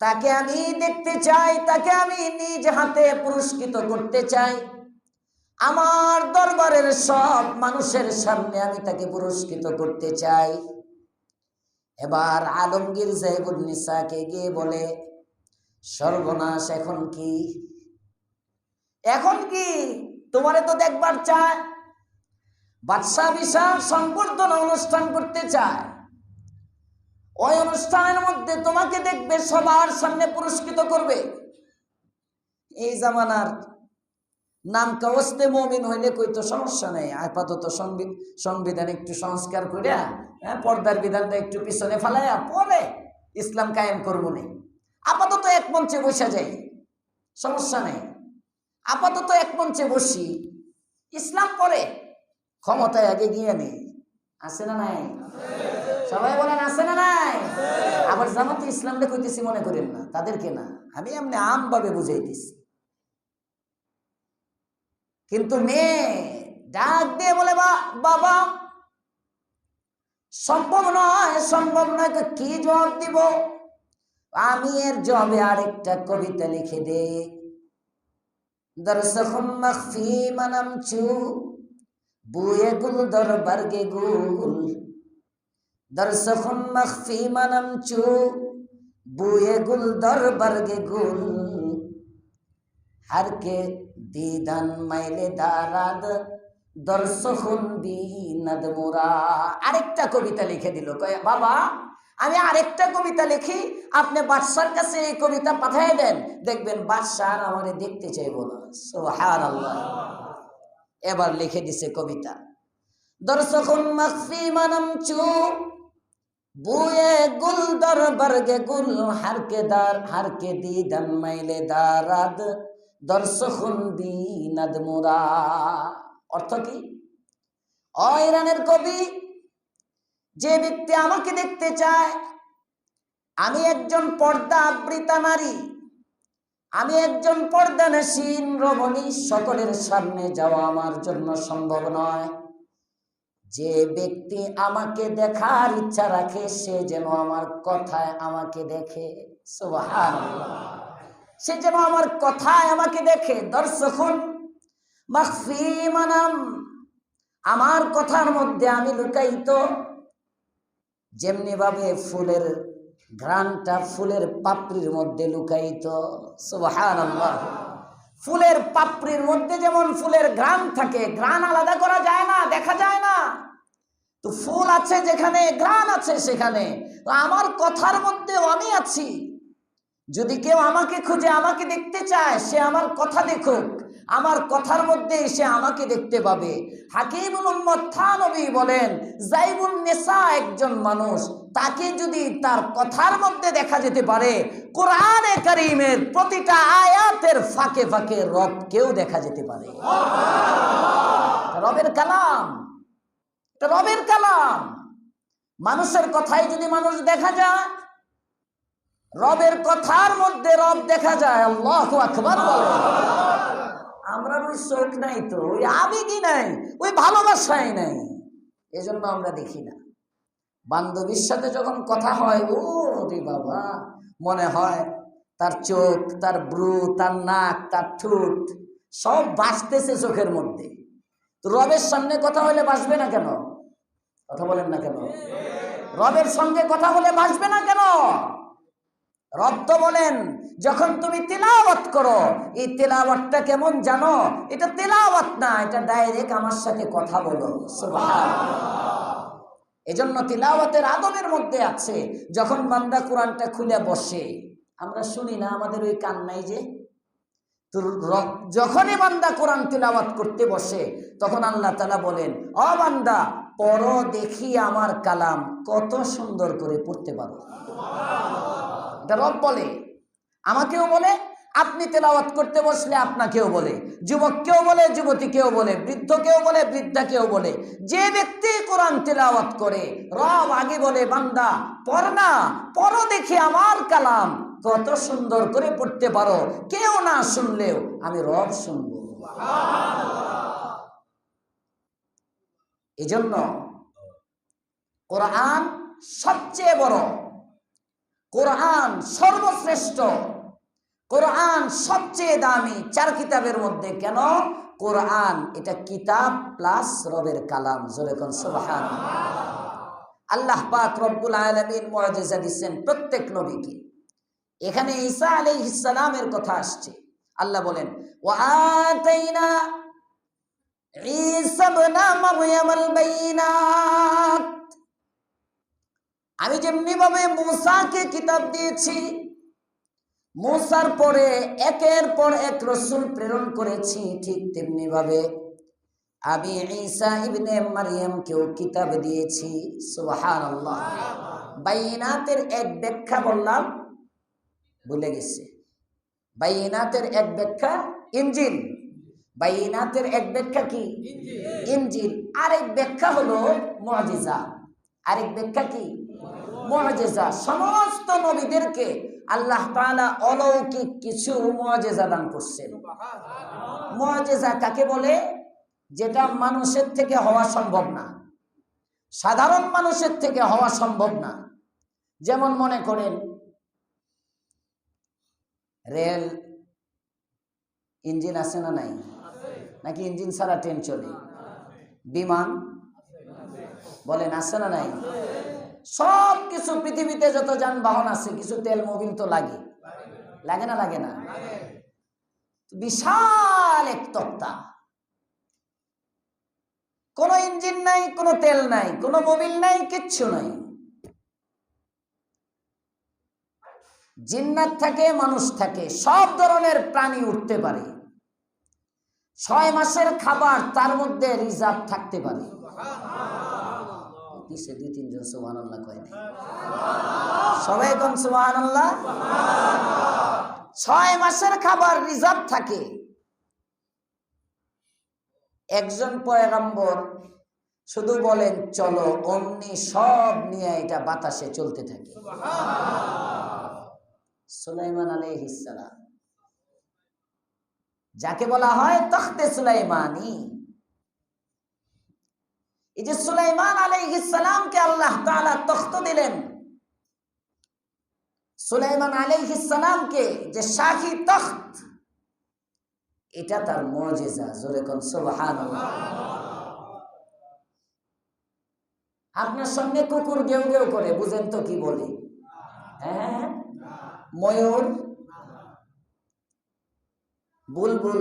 তাকে আমি দেখতে চাই, তাকে আমি নিজ হাতে পুরস্কৃত করতে চাই। আমার দরবারের সব মানুষের সামনে আমি তাকে পুরস্কৃত করতে চাই। এবার আলমগীর জাইবুন নিসাকে গিয়ে বলে, সর্বনাশ, এখন কি? এখন কি? তোমারে তো দেখবার চায়। বাদশাহ বিশাল সংবর্ধনা অনুষ্ঠান করতে চায়, ওই অনুষ্ঠানের মধ্যে তোমাকে দেখবে, সবার সামনে পুরস্কৃত করবে। এই জামানার নাম কাওয়াস্তে মুমিন হইলে কইতো সমস্যা নেই, আপাতত সংবিধান একটু সংস্কার করিয়া, পর্দার বিধানটা একটু পিছনে ফেলাইয়া পরে ইসলাম কায়েম করবো নেই, আপাতত এক মঞ্চে বসা যাই, সমস্যা নেই, আপাতত এক মঞ্চে বসি, ইসলাম পরে, ক্ষমতায় আগে গিয়ে নেই। আছে না নাই? সবাই বলেন আছে না নাই? আবার জামাতে ইসলামটা কইতেছি মনে করেন না, তাদেরকে না, আমি এমনি আম ভাবে বুঝাইতেছি। কিন্তু মেয়ে ডাক দিয়ে বলে, বাবা সম্ভব নয়, সম্ভব নয়। কি জবাব দিব? আমি এর জবাবে আরেকটা কবিতা লিখে দে। দরসখুম মখফি মানাম চু বুয়ে গুল দরবার গে গুল, দরসখুম মখফি মানাম চু বুয়ে গুল দরবার গে গুল, হার কে দিদান মাইলে দারাদ দর্শকুন বিনাদ মোরা। আরেকটা কবিতা লিখে দিল। কয়, বাবা আমি আরেকটা কবিতা লিখি, আপনি বাদশার কাছে এই কবিতা পাঠিয়ে দেন, দেখবেন বাদশা আর আমারে দেখতে চাইবো না। সুবহানাল্লাহ। এবার লিখে দিছে কবিতা। দর্শকুন মখফি মানাম চু বুয়ে গুল দরবার গে গুল, হার কে দিদান মাইলে দারাদ দর্শকুন বিনাদ মোরা। অর্থ কি? ও ইরানের কবি, যে ব্যক্তি আমাকে দেখতে চায়, আমি একজন পর্দা আবৃতা নারী, আমি একজন পর্দানসীন রমণী, সকলের সামনে যাওয়া আমার জন্য সম্ভব নয়। যে ব্যক্তি আমাকে দেখার ইচ্ছা রাখে, সে যেন আমার কথায় আমাকে দেখে। সুবহানাল্লাহ। সে যেন আমার কথায় আমাকে দেখে। দর্শকুন মখফি মানাম, আমার কথার মধ্যে আমি লুকায়িত। যেমনি ভাবে ফুলের ঘ্রাণটা ফুলের পাপড়ির মধ্যে লুকায়িত। সুবহানাল্লাহ। ফুলের পাপড়ির মধ্যে যেমন ফুলের ঘ্রাণ থাকে, ঘ্রাণ আলাদা করা যায় না, দেখা যায় না, তো ফুল আছে যেখানে, ঘ্রাণ আছে সেখানে, তো আমার কথার মধ্যেও আমি আছি। যদি কেউ আমাকে খুঁজে আমাকে দেখতে চায়, সে আমার কথা দেখুক, আমার কথার মধ্যে সে আমাকে দেখতে পাবে। হাকিমুল উম্মত থানবী বলেন, জাইবুন নেসা একজন মানুষ, তাকে যদি তার কথার মধ্যে দেখা যেতে পারে, কোরআনে কারীমের প্রতিটা আয়াতের ফাঁকে ফাঁকে রবকেও দেখা যেতে পারে। রবের কালাম, এটা রবের কালাম। মানুষের কথাই যদি মানুষ দেখা যায়, রবের কথার মধ্যে রব দেখা যায়। আল্লাহু আকবার বলেন। আমরা ওই চোখ নাই, তো ওই আবেগই নাই, ওই ভালোবাসাই নাই, এজন্য আমরা দেখি না। বান্ধবীর সাথে যখন কথা হয়, ও রে বাবা, মনে হয় তার চোখ, তার ব্রু, তার নাক, তার ঠোঁট সব বাসতেছে চোখের মধ্যে। তো রবের সামনে কথা হলে বাসবে না কেন? কথা বলেন না কেন? রবের সঙ্গে কথা বলে বাসবে না কেন? রব তো বলেন যখন তুমি তিলাওয়াত করো, এই তিলাওয়াতটা কেমন জানো? এটা তিলাওয়াত না, এটা ডাইরেক্ট আমার সাথে কথা বলো। সুবহানাল্লাহ। এজন্য তিলাওয়াতের আদবের মধ্যে আছে, যখন বান্দা কোরআনটা খুলে বসে, আমরা শুনি না, আমাদের ওই কান নাই যে, তো যখনই বান্দা কোরআন তিলাওয়াত করতে বসে, তখন আল্লাহ তাআলা বলেন, ও বান্দা পড়ো দেখি আমার কালাম কত সুন্দর করে পড়তে পারো। এটা রব বলে, আমাকেও বলে, আপনি তেলাওয়াত করতে বসলে আপনাকেও বলে, যুবককেও বলে, যুবতীকেও বলে, বৃদ্ধকেও বলে, বৃদ্ধাকেও বলে। যে ব্যক্তি কোরআন তেলাওয়াত করে, রব আগে বলে, বান্দা পড় না, পড়ো দেখি আমার কালাম কত সুন্দর করে পড়তে পারো, কেউ না শুনলেও আমি রব শুনবো। এজন্য কোরআন সবচেয়ে বড়, কোরআন সর্বশ্রেষ্ঠ, কোরআন সবচেয়ে দামি চার কিতাবের মধ্যে। কেন? কোরআন এটা কিতাব প্লাস রবের কালাম। জোরে কোন সুবহানাল্লাহ। আল্লাহ পাক রব্বুল আলামিন মুআজিজা দিচ্ছেন প্রত্যেক নবীকে। এখানে ঈসা আলাইহিস সালামের কথা আসছে। আল্লাহ বলেন, ওয়া আতাইনা ঈসা ইবনা মারইয়ামাল বাইনাত, আমি যেমনি ভাবে মূসাকে কিতাব দিয়েছি, মূসার পরে একের পর এক রাসূল প্রেরণ করেছি, ঠিক তেমনি ভাবে আমি ঈসা ইবনে মারইয়ামকেও কিতাব দিয়েছি। সুবহানাল্লাহ। বাইনাতের এক ব্যাখ্যা বললাম, ভুলে গেছে। বাইনাতের এক ব্যাখ্যা ইনজিল, বাইনাতের এক ব্যাখ্যা কি? ইনজিল। আরেক ব্যাখ্যা হলো মুআজিজা। আরেক ব্যাখ্যা কি? মুআজিজা। সমস্ত নবীদেরকে আল্লাহ তাআলা অলৌকিক কিছু মুআজিজা দান করছেন। মুআজিজা কাকে বলে? যেটা মানুষের থেকে হওয়া সম্ভব না, সাধারণ মানুষের থেকে হওয়া সম্ভব না। যেমন মনে করেন রেল ইঞ্জিন আছে না নাই? নাকি ইঞ্জিন ছাড়া ট্রেন চলে? বিমান বলেন আছে না নাই? সব কিছু পৃথিবীতে যত যানবাহন আছে, কিছু তেল মোবিল তো লাগে, লাগে না? লাগে না? বিশাল এক তক্তা, কোনো ইঞ্জিন নাই, কোনো তেল নাই, কোনো মোবিল নাই, কিচ্ছু নাই। জিন্নাত থাকে, মানুষ থাকে, সব ধরনের প্রাণী উঠতে পারে। 6 মাসের খাবার তার মধ্যে রিজার্ভ থাকতে পারে। কিসে 2-3 জন সুবহানাল্লাহ কয় না? সবাই কোন সুবহানাল্লাহ। 6 মাসের খাবার রিজার্ভ থাকে। একজন পয়গম্বর শুধু বলেন চলো, অমনি সব নিয়ে এটা বাতাসে চলতে থাকে। সুলাইমান আলাইহিস সালাম, যাকে বলা হয় তখতে সুলাইমানি। এই যে সুলাইমান আলাইহিস সালামকে আল্লাহ তাআলা তখত দিলেন, সুলাইমান আলাইহিস সালামকে যে শাহী তখত, এটা তার মুআজিজা। জোরে কোন সুবহানাল্লাহ। আপনার সঙ্গে কুকুর গেউ গেউ করে, বুঝেন তো কি বলে? হ্যাঁ, ময়ূর, বুলবুল,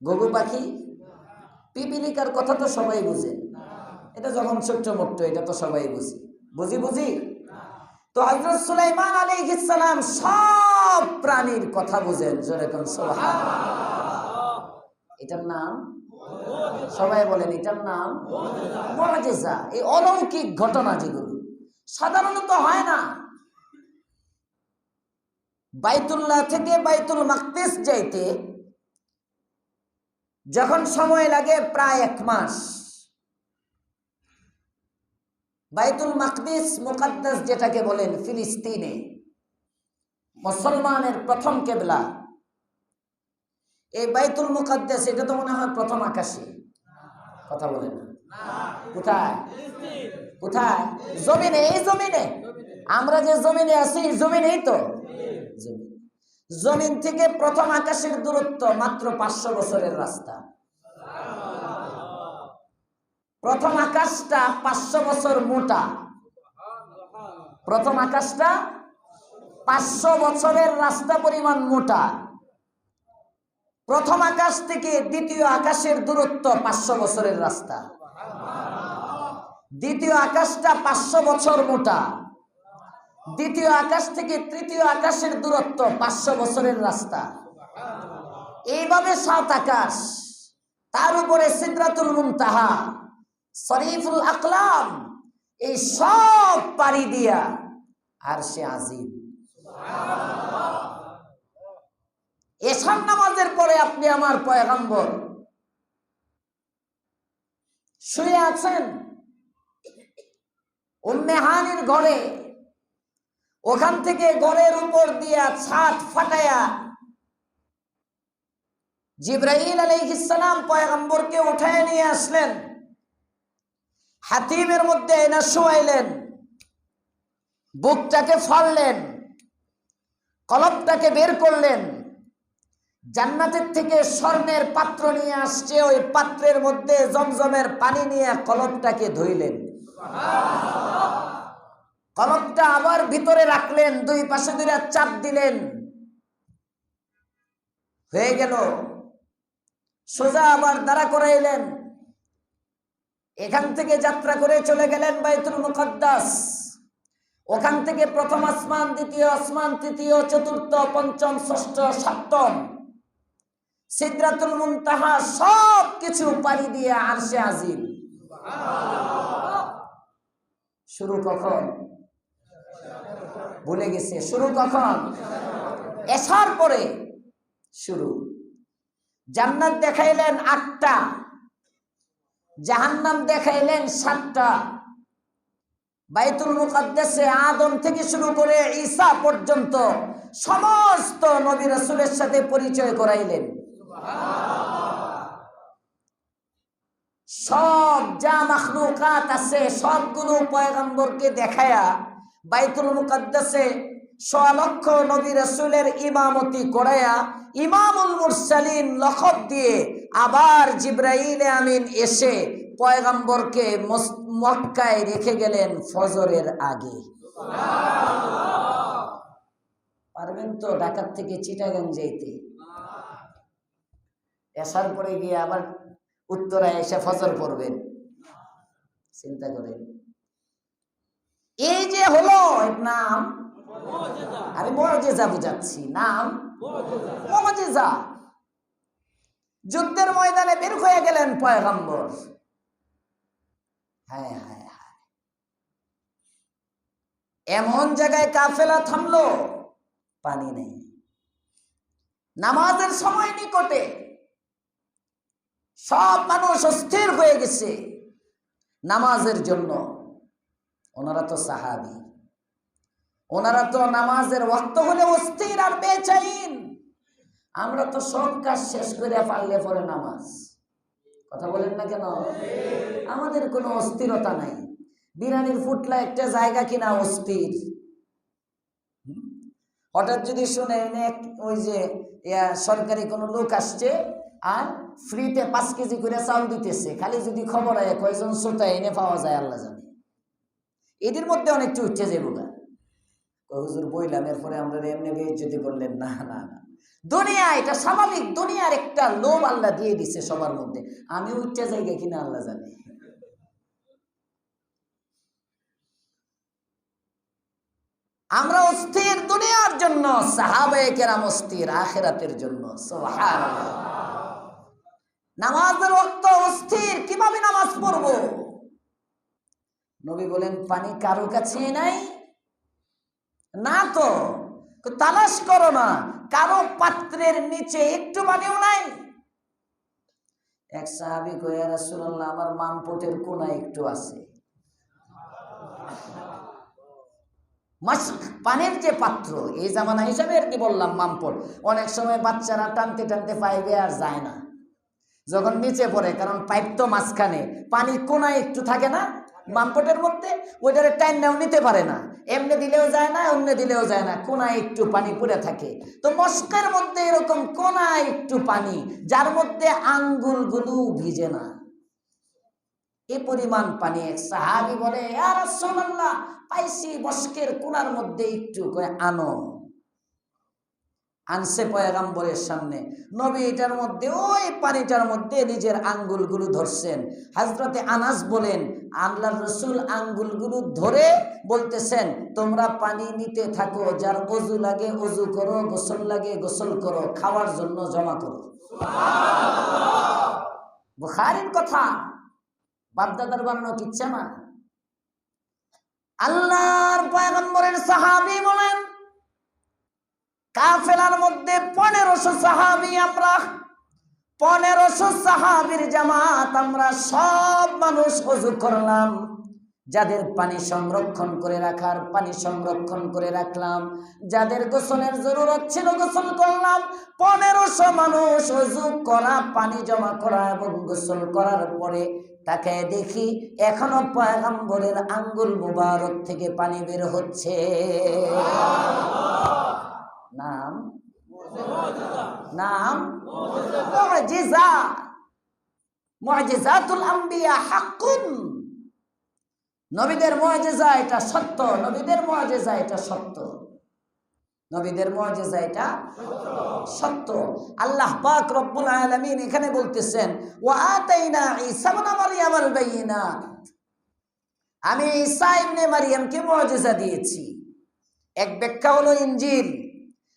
ঘুঘু পাখি, পিপিলিকার কথা তো সবাই বুঝে। এটা যখন ছোট্ট মোট্ট, এটা তো সবাই বুঝি, বুঝি। তো হযরত সুলাইমান আলাইহিস সালাম সব প্রাণীর কথা বুঝেন। জোরে কোন সুবহানাল্লাহ। এটার নাম, সবাই বলেন, এটার নাম মুআজিজা। এই অলৌকিক ঘটনা যেগুলো সাধারণত হয় না। বাইতুল্লাহ থেকে বাইতুল মাকদিস যাইতে যখন সময় লাগে প্রায় 1 মাস। বাইতুল মাকদিস মুকাদ্দাস যেটাকে বলেন, ফিলিস্তিনে মুসলমানের প্রথম কিবলা। এই বাইতুল মুকাদ্দাস, এটা তো মনে হয় প্রথম আকাশে। কথা বলেন না? কোথায়? কোথায়? জমিনে। এই জমিনে আমরা যে জমিনে আছি, জমিনেই তো। জমিন থেকে প্রথম আকাশের দূরত্ব মাত্র 500 বছরের রাস্তা। প্রথম আকাশটা 500 বছর মোটা। প্রথম আকাশটা 500 বছরের রাস্তা পরিমাণ মোটা। প্রথম আকাশ থেকে দ্বিতীয় আকাশের দূরত্ব 500 বছরের রাস্তা। দ্বিতীয় আকাশটা 500 বছর মোটা। দ্বিতীয় আকাশ থেকে তৃতীয় আকাশের দূরত্ব 500 বছরের রাস্তা। এইভাবে 7 আকাশ, তার উপরে সিদরাতুল মুনতাহা, শরীফুল আকলাম, এই সব পাড়ি দিয়া আরশে আজিম। এশার নামাজের পরে আপনি আমার পয়গম্বর শুয়ে আছেন উম্মে হানির ঘরে। ওখান থেকে ঘরের উপর দিয়া ছাদ ফাটায়া জিবরাইল আলাইহিস সালাম পয়গম্বরকে উঠায় নিয়ে আসলেন। হাতিমের মধ্যে এনে শোয়াইলেন, বুকটাকে ফাড়লেন, কলবটাকে বের করলেন। জান্নাতের থেকে স্বর্ণের পাত্র নিয়ে আসছে, ওই পাত্রের মধ্যে জমজমের পানি নিয়ে কলবটাকে ধুইলেন। কলবটা আবার ভিতরে রাখলেন, দুই পাশে দুইটা চাপ দিলেন, হয়ে গেল। সোজা আবার দাঁড়া করাইলেন। এখান থেকে যাত্রা করে চলে গেলেন বাইতুল মুকাদ্দাস। ওখান থেকে প্রথম আসমান, দ্বিতীয় আসমান, তৃতীয়, চতুর্থ, পঞ্চম, ষষ্ঠ, সপ্তম, সিদরাতুল মুনতাহা, সব কিছু পাড়ি দিয়ে আরশে আজিম। শুরু কখন? ভুলে গেছে। শুরু কখন? এশার পরে শুরু। জান্নাত দেখাইলেন 8টা, জাহান্নাম দেখাইলেন 7টা। বাইতুল মুকাদ্দাসে আদম থেকে শুরু করে ঈসা পর্যন্ত সমস্ত নবী রাসূলের সাথে পরিচয় করাইলেন। সব যা মাখলুকাত আছে সবগুলো পয়গম্বরকে দেখায়া বাইতুল মুকাদ্দাসে 100 লক্ষ নবী রাসূলের ইমামতি করায়া ইমামুল মুরসালিন লখব দিয়ে আবার জিবরাইল আমিন এসে পয়গম্বরকে মক্কায় রেখে গেলেন ফজরের আগে। পারবেন তো ঢাকা থেকে চিটাগাং যাইতে? এশার পরে গিয়ে আবার উত্তরায় এসে ফজর পড়বেন, চিন্তা করেন। এই যে হলো নাম, আমি মুআজিজা বুঝাচ্ছি, নাম মুআজিজা। যুদ্ধের ময়দানে বের হয়ে গেলেন পয়গম্বর। হায় হায় হায়, এমন জায়গায় কাফেলা থামলো, পানি নেই, নামাজের সময় নিকটে, সব মানুষ অস্থির হয়ে গেছে নামাজের জন্য। ওনারা তো সাহাবী, ওনারা তো নামাজের ওয়াক্ত হলে অস্থির আর বেচাইন। আমরা তো সব কাজ শেষ করে পারলে পরে নামাজ। কথা বলেন না কেন? আমাদের কোনো অস্থিরতা নাই। বিরানির ফুটলা একটা জায়গা কিনা অস্থির। হঠাৎ যদি শুনেন ওই যে সরকারি কোনো লোক আসছে আর ফ্রিতে 5 কেজি করে চাউল দিতেছে, খালি যদি খবর হয় কয়জন শ্রোতা এনে পাওয়া যায় আল্লাহ জানে। এদের মধ্যে অনেকটা উঠছে যে বোগা হুজুর বইলাম, এরপরে আমরা এমনি বেইজ্জতি করলেন। না না না, দুনিয়া এটা স্বাভাবিক। দুনিয়ার একটা লোভ আল্লাহ দিয়ে দিছে সবার মধ্যে। আমি উচ্চা জায়গা কিনা আল্লাহ জানে। আমরা অস্থির দুনিয়ার জন্য, সাহাবায়ে কেরাম অস্থির আখিরাতের জন্য। সুবহানাল্লাহ। নামাজের ওয়াক্ত অস্থির, কিভাবে নামাজ পড়বো? নবী বলেন, পানি কারো কাছে নাই? না তো, তালাশ করো না, কারো পাত্রের নিচে একটু পানিও নাই। এক সাহাবী কয়, ইয়া রাসূলুল্লাহ, আমার মামপটের কোনায় একটু আছে। পানির যে পাত্র, এই জামানা হিসাবে আর কি বললাম মামপট। অনেক সময় বাচ্চারা টানতে টানতে পাইবে আর যায় না, যখন নিচে পড়ে, কারণ পাইপ তো মাঝখানে, পানি কোনায় একটু থাকে না মামপটের মধ্যে, ওইটারে টাইম নাও নিতে পারে না, এমনি দিলেও যায় না, অমনি দিলেও যায় না, কোনায় একটু পানি পড়ে থাকে। তো মস্কের মধ্যে এরকম কোনায় একটু পানি, যার মধ্যে আঙ্গুলগুলো ভিজে না। এই পরিমাণ পানি। এক সাহাবী বলে, ইয়া রাসূলুল্লাহ, পাইছি মশকের কোণার মধ্যে একটু, কয় আনো। আনছে পয়গম্বরের সামনে। নবী এটার মধ্যে, ওই পানিটার মধ্যে নিজের আঙ্গুলগুলো ধরছেন। হযরতে আনাস বলেন, আল্লাহর রাসূল আঙ্গুলগুলো ধরে বলতেছেন, তোমরা পানি নিতে থাকো, যার ওযু লাগে ওযু করো, গোসল লাগে গোসল করো, খাওয়ার জন্য জমা করো। সুবহানাল্লাহ। বুখারীর কথা, বাপদাদার বানানো কিচ্ছা না। আল্লাহর পয়গম্বরের সাহাবী বলেন, কাফেলার মধ্যে 1500 সাহাবী, আমরা 1500 সাহাবীর জামাত, আমরা সব মানুষ ওযু করলাম। যাদের পানি সংরক্ষণ করে রাখার পানি সংরক্ষণ করে রাখলাম, যাদের গোসলের জরুরত ছিল গোসল করলাম। 1500 মানুষ ওযু করা, পানি জমা করা এবং গোসল করার পরে তাকে দেখি এখনো পয়গম্বরের আঙ্গুল মুবারক থেকে পানি বের হচ্ছে। নাম নাম মুজিজা, মুজিজাতুল আম্বিয়া হাক্কুন। নবীদের মুজিজা এটা সত্য, নবীদের মুজিজা এটা সত্য, নবীদের মুজিজা এটা সত্য। আল্লাহ পাক রব্বুল আলামিন এখানে বলতেছেন, ওয়া আতাইনা ঈসা ইবনে মারইয়ামাল বাইয়িনাত, আমি ঈসা ইবনে মারইয়ামকে মুজিজা দিয়েছি। এক ব্যাখ্যা হলো ইনজিল,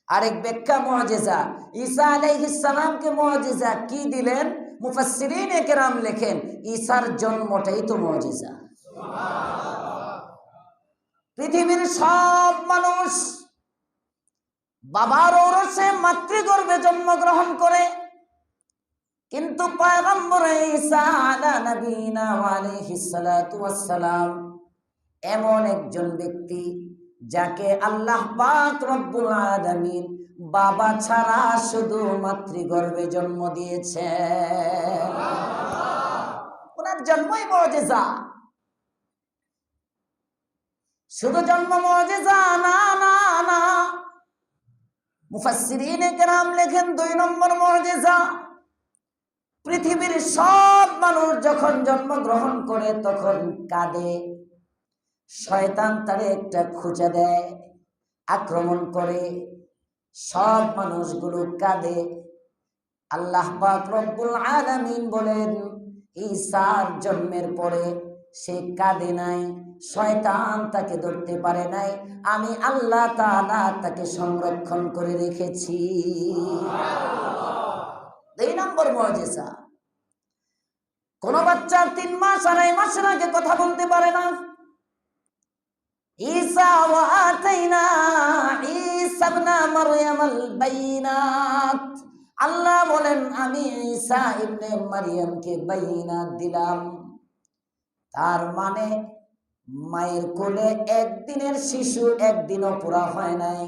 আরেক ব্যাখ্যা মুজিজা। ঈসা আলাইহিস সালামকে মুজিজা কি দিলেন? মুফাসসিরিনে কেরাম লেখেন, ঈসার জন্মটাই তো মুজিজা। সুবহানাল্লাহ। পৃথিবীর সব মানুষ বাবার ঔরসে মাতৃগর্ভে জন্মগ্রহণ করে, কিন্তু পয়গম্বর ঈসা আলা নবিনা ওয়া আলাইহিস সালাতু ওয়াস সালাম এমন একজন ব্যক্তি যাকে আল্লাহ পাক রব্বুল আলামিন বাবা ছাড়া শুধু মাতৃগর্ভে জন্ম দিয়েছেন। ওনার জন্মই মুজিজা। শুধু জন্ম মুজিজা না, না, না। মুফাসসিরিনে কেরাম লেখেন 2 নম্বর মুজিজা, পৃথিবীর সব মানুষ যখন জন্মগ্রহণ করে তখন কাঁদে, শয়তান তারে একটা খোঁচা দেয়, আক্রমণ করে, সব মানুষগুলো কাঁদে। আল্লাহ পাক রব্বুল আলামিন বলেন, ঈসার জন্মের পরে সে কাঁদে নাই, শয়তান তাকে ধরতে পারে নাই, আমি আল্লাহ তাআলা তাকে সংরক্ষণ করে রেখেছি। সুবহানাল্লাহ। 2 নম্বর মুজিজা, কোন বাচ্চা 3 মাস 2.5 মাসের আগে কথা বলতে পারে না। ঈসা ওয়া আতাইনা ঈসা ইবনে মারইয়ামাল বাইয়িনাত, আল্লাহ বলেন আমি ঈসা ইবনে মারইয়ামকে বাইয়িনাত দিলাম। তার মানে মায়ের কোলে একদিনের শিশু একদিনও পুরা হয় নাই।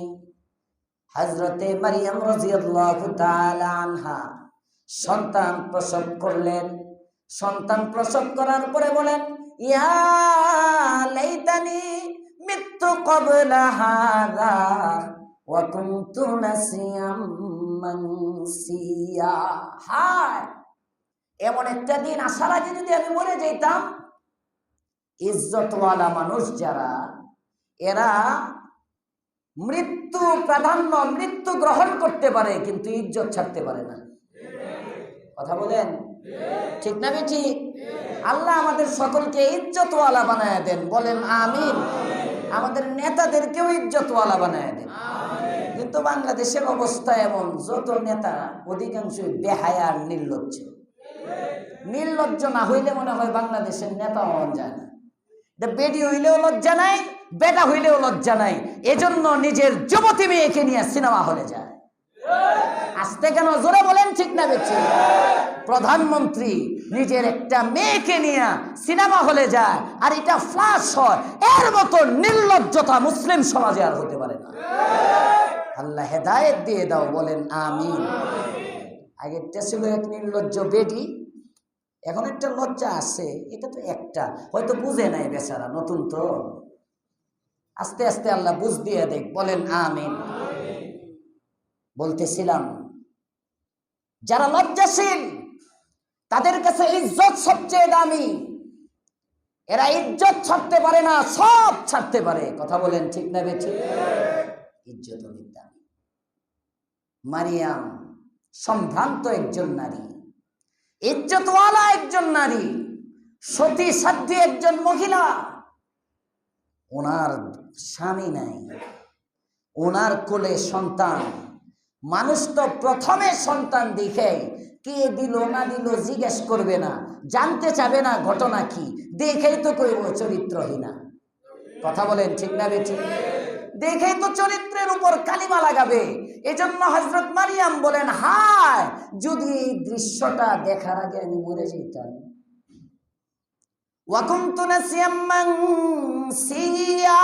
হযরতে মারইয়াম রাদিয়াল্লাহু তাআলা আনহা সন্তান প্রসব করলেন। সন্তান প্রসব করার পরে বলেন, ইয়া লাইতানি মিতু ক্বাবলা হাযা ওয়া কুনতু নাসিয়াম মানসিয়া। হায়, এমন একটা দিন আসার আগে যদি আমি মরে যেতাম। ইজ্জতওয়ালা মানুষ যারা, এরা মৃত্যু প্রাধান্য, মৃত্যু গ্রহণ করতে পারে কিন্তু ইজ্জত ছাড়তে পারে না। কথা বলেন ঠিক না বেঠি? আল্লাহ আমাদের সকলকে ইজ্জতওয়ালা বানায় দেন, বলেন আমিন। আমাদের নেতাদেরকেও ইজ্জতওয়ালা বানায় দেন। কিন্তু বাংলাদেশের অবস্থা এমন, যত নেতা অধিকাংশই বেহায়া আর নির্লজ্জ। নির্লজ্জ না হইলে মনে হয় বাংলাদেশের নেতা হওয়া যায় না। বেডি হইলেও লজ্জা নাই, বেটা হইলেও লজ্জা নাই, এজন্য নিজের যুবতী মেয়েকে নিয়ে সিনেমা হলে যায়। আসতে কেন, জোরে বলেন ঠিক না বেঠি? প্রধানমন্ত্রী নিজের একটা মেয়েকে নিয়ে সিনেমা হলে যায় আর এটা ফ্লাশ হয়, এর মতো নির্লজ্জতা মুসলিম সমাজে আর হতে পারে না। আল্লাহ হেদায়েত দিয়ে দাও, বলেন আমিন। আগেরটা ছিল এক নির্লজ্জ বেডি, এখন একটা লজ্জা আছে, এটা তো একটা হয়তো বুঝে নাই বেচারা, নতুন তো। আস্তে আস্তে আল্লাহ বুঝ দিয়ে দেখ, বলেন আমিন। বলতেছিলাম, যারা লজ্জাশীল তাদের কাছে ইজ্জত সবচেয়ে দামি। এরা ইজ্জত ছাড়তে পারে না, সব ছাড়তে পারে। কথা বলেন ঠিক না বেঠিক? ইজ্জত বিদ্যা। মারিয়াম সম্ভ্রান্ত একজন নারী, ইজ্জতওয়ালা একজন নারী, সতী সাধ্বী একজন মহিলা। ওনার স্বামী নাই, ওনার কোলে সন্তান। মানুষ তো প্রথমে সন্তান দেখে কে দিল না দিল জিজ্ঞেস করবে না, জানতে চাবে না ঘটনা কি, দেখেই তো কইব চরিত্রহীনা। কথা বলেন ঠিক না বেঠিক? দেখেই তো চরিত্রের উপর কালিমা লাগাবে। এজন্য হযরত মারিয়াম বলেন, হায় যদি এই দৃশ্যটা দেখার আগে আমি মরে যেতাম। ওয়া কুনতু নাসিয়াম মানসিয়া,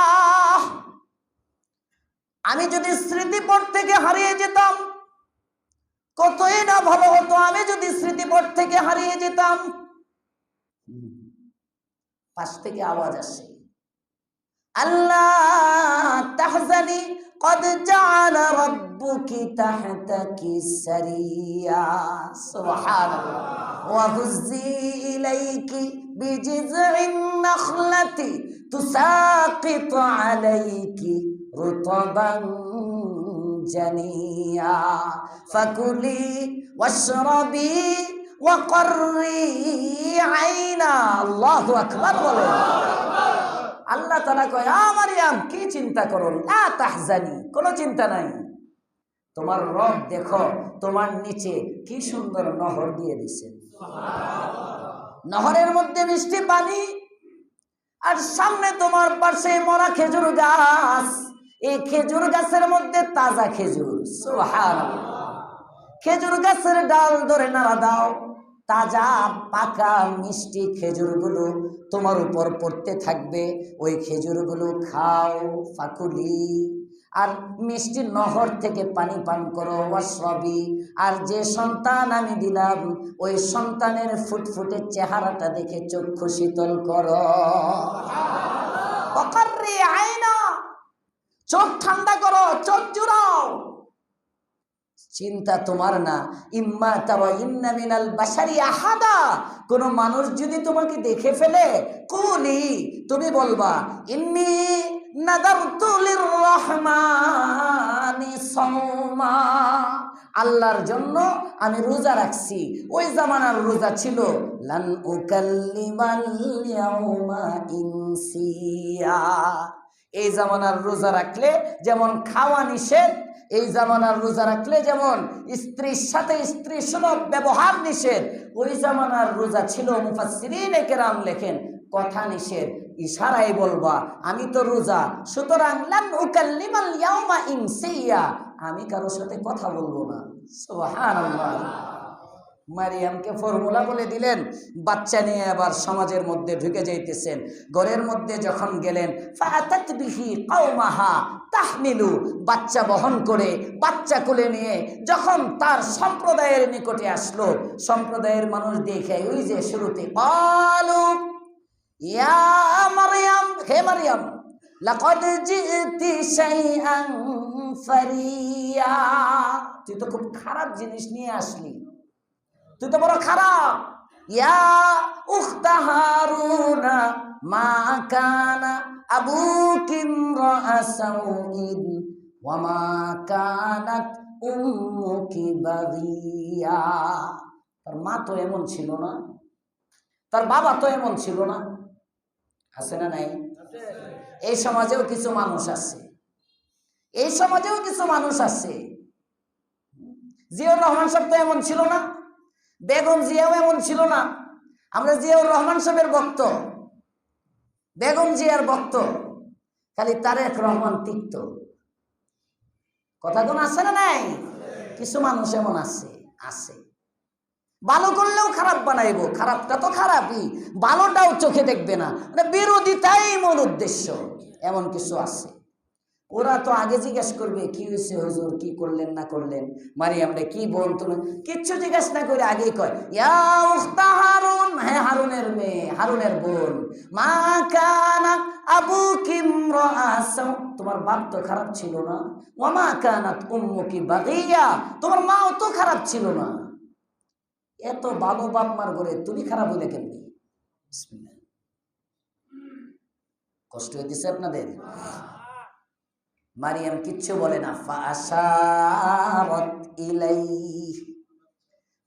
আমি যদি স্মৃতিপট থেকে হারিয়ে যেতাম কতই না ভালো হতো। আমি যদি স্মৃতিপট থেকে হারিয়ে যেতাম। পাশ থেকে আওয়াজ আসে, আল্লাহ তাহজানি কদ জাআলা রাব্বুকি তাহতাকি সারিয়া। সুবহানাল্লাহ। ওয়া হুজ্জি ইলাইকি বিজিযইন নাখলাতি তুসাকিতু আলাইকি রুতবান জানিয়া ফাকুলি ওয়াশরাবি ওয়া কররি আইনা। আল্লাহু আকবার বলেন। আল্লাহ তাআলা কয়, মারিয়াম কি চিন্তা করো, লা তাহজানি, কোনো চিন্তা নাই। তোমার রব দেখো তোমার নিচে কি সুন্দর নহর দিয়ে দিয়েছেন। নহরের মধ্যে মিষ্টি পানি, আর সামনে তোমার পাশে মরা খেজুর গাছ। এই খেজুর গাছের মধ্যে তাজা খেজুর। সুবহানাল্লাহ। খেজুর গাছের ডাল ধরে নাড়া দাও, তাজা পাকা মিষ্টি খেজুরগুলো তোমার উপর পড়তে থাকবে। ওই খেজুরগুলো খাও। ফাকুলি, আর মিষ্টি নহর থেকে পানি পান করো। ওয়াশরাবি, আর যে সন্তান আমি দিলাম ওই সন্তানের ফুটফুটে চেহারাটা দেখে চক্ষু শীতল করো। ওয়াকররি আইনা, চোখ ঠান্ডা করো, চোখ জুড়াও। চিন্তা তোমার না। ইম্মা তাওয়াইন্না মিনাল বাশারি আহাদা, কোন মানুষ যদি তোমাকে দেখে ফেলে, কুলি, তুমি বলবা ইন্নী নাদারতু লিররহমানি সাওমা, আল্লাহর জন্য আমি রোজা রাখছি। ওই জামানার রোজা ছিল লান উকাল্লিমাল ইয়াউমা ইনসিয়া। এই জামানার রোজা রাখলে যেমন খাওয়া নিষেধ, এই জামানার রোজা রাখলে যেমন স্ত্রীর সাথে স্ত্রী সুলভ ব্যবহার নিষেধ, ওই জামানার রোজা ছিল, মুফাসসিরিনে কেরাম লেখেন, কথা নিষেধ, ইশারায় বলবা আমি তো রোজা, সুতরাং লান উকাল্লিমাল ইয়াউমা ইনসিয়া, আমি কারোর সাথে কথা বলবো না। সুবহানাল্লাহ। মারিয়ামকে ফর্মুলা বলে দিলেন। বাচ্চা নিয়ে আবার সমাজের মধ্যে ঢুকে যাইতেছেন। ঘরের মধ্যে যখন গেলেন, ফাআতাত বিহি কওমাহা তাহমিলু, বাচ্চা বহন করে, বাচ্চা কোলে নিয়ে যখন তার সম্প্রদায়ের নিকটে আসলো, সম্প্রদায়ের মানুষ দেখে ওই যে শুরুতে ক্বালু ইয়া মারইয়াম, হে মারইয়াম, লাকাদ জিতি শাইআন ফারিয়া, তুই তো খুব খারাপ জিনিস নিয়ে আসলি, তুই তো বড় খারাপ। ইয়া উখতা হারুনা মা কানা আবুকি ইমরাআ সাউইন ওয়া মা কানাত উম্মুকি বাগিয়া, তার মা তো এমন ছিল না, তার বাবা তো এমন ছিল না। আছে না নাই? এই সমাজেও কিছু মানুষ আছে, এই সমাজেও কিছু মানুষ আছে। জিয়াউর রহমান সাহেব তো এমন ছিল না, বেগম জিয়াও এমন ছিল না। আমরা জিয়াউর রহমান সাহেবের ভক্ত, বেগম জিয়ার ভক্ত, খালি তারেক রহমান তিক্ত। কথা কোন আছে না নাই? কিছু মানুষ এমন আছে, আছে। ভালো করলেও খারাপ বানাইবো, খারাপটা তো খারাপই, ভালোটাও চোখে দেখবে না, বিরোধিতাই মূল উদ্দেশ্য, এমন কিছু আছে। ওরা তো আগে জিজ্ঞেস করবে কি হয়েছে হুজুর, কি করলেন না করলেন, মারিয়ামরে কি বোন তুমি, কিচ্ছু জিজ্ঞেস না করে আগেই কয় ইয়া উখতা হারুন, হ্যাঁ হারুনের মেয়ে, হারুনের বোন, মা কানা আবুকি ইমরাআ সাউ, তোমার বাপ তো খারাপ ছিল না, ওয়া মা কানাত উম্মুকি বাগিয়া, তোমার মাও তো খারাপ ছিল না। এত ভালো বাপ মার ঘরে তুমি খারাপ হইলে কেমনি? বিসমিল্লাহ। কষ্ট হইতেছে আপনাদের? মারিয়াম কিচ্ছু বলে না। ফাআশারাত ইলাইহি,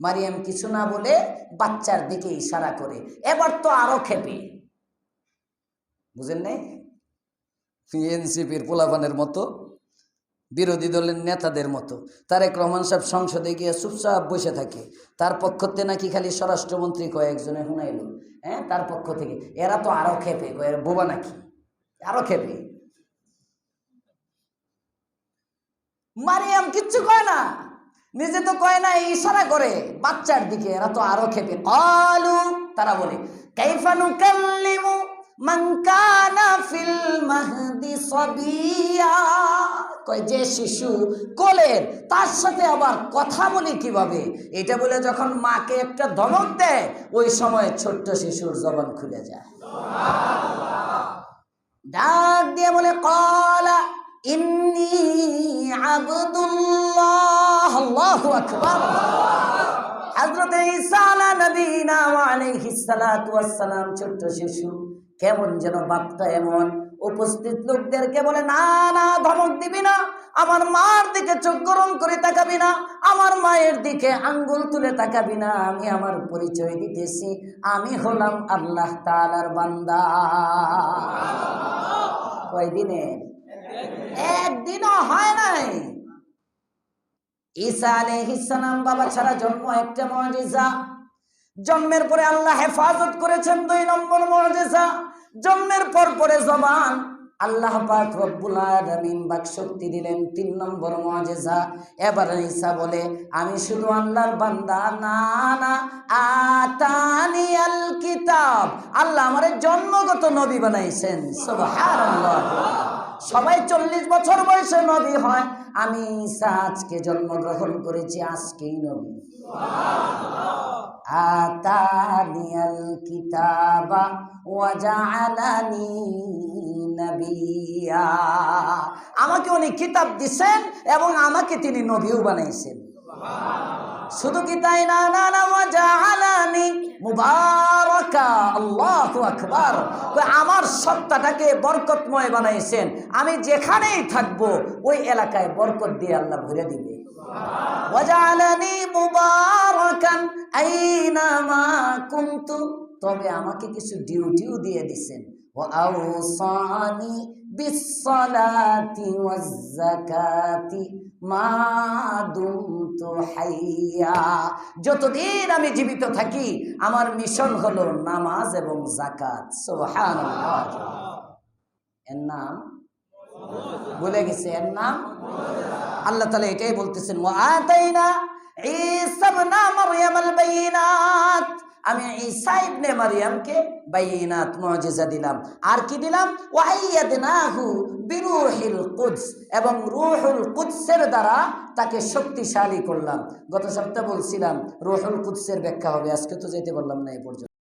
মারিয়াম কিছু না বলে বাচ্চার দিকে ইশারা করে। এবার তো আরো খেপে, বুঝেন নাই? এনসিপির পোলাপানের মতো, বিরোধী দলের নেতাদের মতো তারেক রহমান সাহেব সংসদে গিয়ে চুপচাপ বসে থাকে। তার পক্ষ থেকে নাকি খালি স্বরাষ্ট্রমন্ত্রী কয়েকজনে শুনাইল, হ্যাঁ, তার পক্ষ থেকে। এরা তো আরো খেপে, কয়ে বোবা নাকি, আরো খেপে। মারিয়াম কিচ্ছু কয় না, নিজে তো কয় না, ইশারা করে বাচ্চার দিকে। এরা তো আরো খেপে। ক্বালু, তারা বলে, কাইফা নুকাল্লিমু মান কানা ফিল মাহদি সাবিয়া, কয় যে শিশু কোলের, তার সাথে আবার কথা বলি কিভাবে? এটা বলে যখন মাকে একটা ধমক দেয়, ওই সময় ছোট্ট শিশুর জবান খুলে যায়। ডাক দিয়ে বলে, ক্বালা ইন্নী আবদুল্লাহ। আল্লাহু আকবার। হযরত ঈসা নবীনা আলাইহিস সালাতু ওয়াস সালাম ছোট্ট শিশু, কেমন যেন বাপটা এমন উপস্থিত লোকদেরকে বলে, না না, ধমক দিবি না, আমার মার দিকে চোখ গরম করে তাকাবি না, আমার মায়ের দিকে আঙ্গুল তুলে তাকাবি না। আমি আমার পরিচয় দিতেছি, আমি হলাম আল্লাহ তাআলার বান্দা। কয়দিনে? একদিনও হয় নাই। ঈসা আলাইহিস সালাম বাবা ছাড়া জন্ম একটা মুজিজা। জন্মের পরে আল্লাহ হেফাজত করেছেন 2 নম্বর মুজিজা। জন্মের পরে জবান আল্লাহ পাক রব্বুল আলামিন বাক শক্তি দিলেন 3 নম্বর মুজিজা। এবার ঈসা বলে, আমি শুধু আল্লাহর বান্দা না, না, আতানিয়াল কিতাব, আল্লাহ আমারে জন্মগত নবী বানাইছেন। সুবহানাল্লাহ। সবাই 40 বছর বয়সে নবী হয়, আমি ঈসা আজকে জন্মগ্রহণ করেছি, আজকেই নবী। আতানিয়াল কিতাবা ওয়া জাআলানি নবিয়্যা, আমাকে উনি কিতাব দিবেন এবং আমাকে তিনি নবীও বানাইছেন। শুধু কি তাই না, না, না, ওয়া জাআলানি মুবারাকা। আল্লাহু আকবার। আমার সত্তাটাকে বরকতময় বানাইছেন, আমি যেখানেই থাকবো ওই এলাকায় বরকত দিয়ে আল্লাহ ভরে দিবে। ওয়া জাআলানি মুবারাকান আইনামা কুনতু, তবে আমাকে কিছু ডিউটিও দিয়ে দিবেন। ওয়া আওসানি বিসসালাতি ওয়াজ যাকাতি মা দুমতু হাইয়া, যতদিন আমি জীবিত থাকি আমার মিশন হলো নামাজ এবং যাকাত। সুবহানাল্লাহ। এর নাম বলে গেছে, এর নাম আল্লাহ তাআলা এটাই বলতেছেন, ওয়া আতাইনা ঈসা ইবনে মারইয়ামাল বাইয়িনাত, আমি ঈসা ইবনে মারইয়ামকে বাইয়িনাত মুজিজা দিলাম। আর কি দিলাম? ওয়া আইয়াদনাহু বিরূহিল কুদস, এবং রূহুল কুদসের দ্বারা তাকে শক্তিশালী করলাম। গত সপ্তাহে বলছিলাম রূহুল কুদসের ব্যাখ্যা হবে, আজকে তো যেতে পারলাম না এই পর্যন্ত।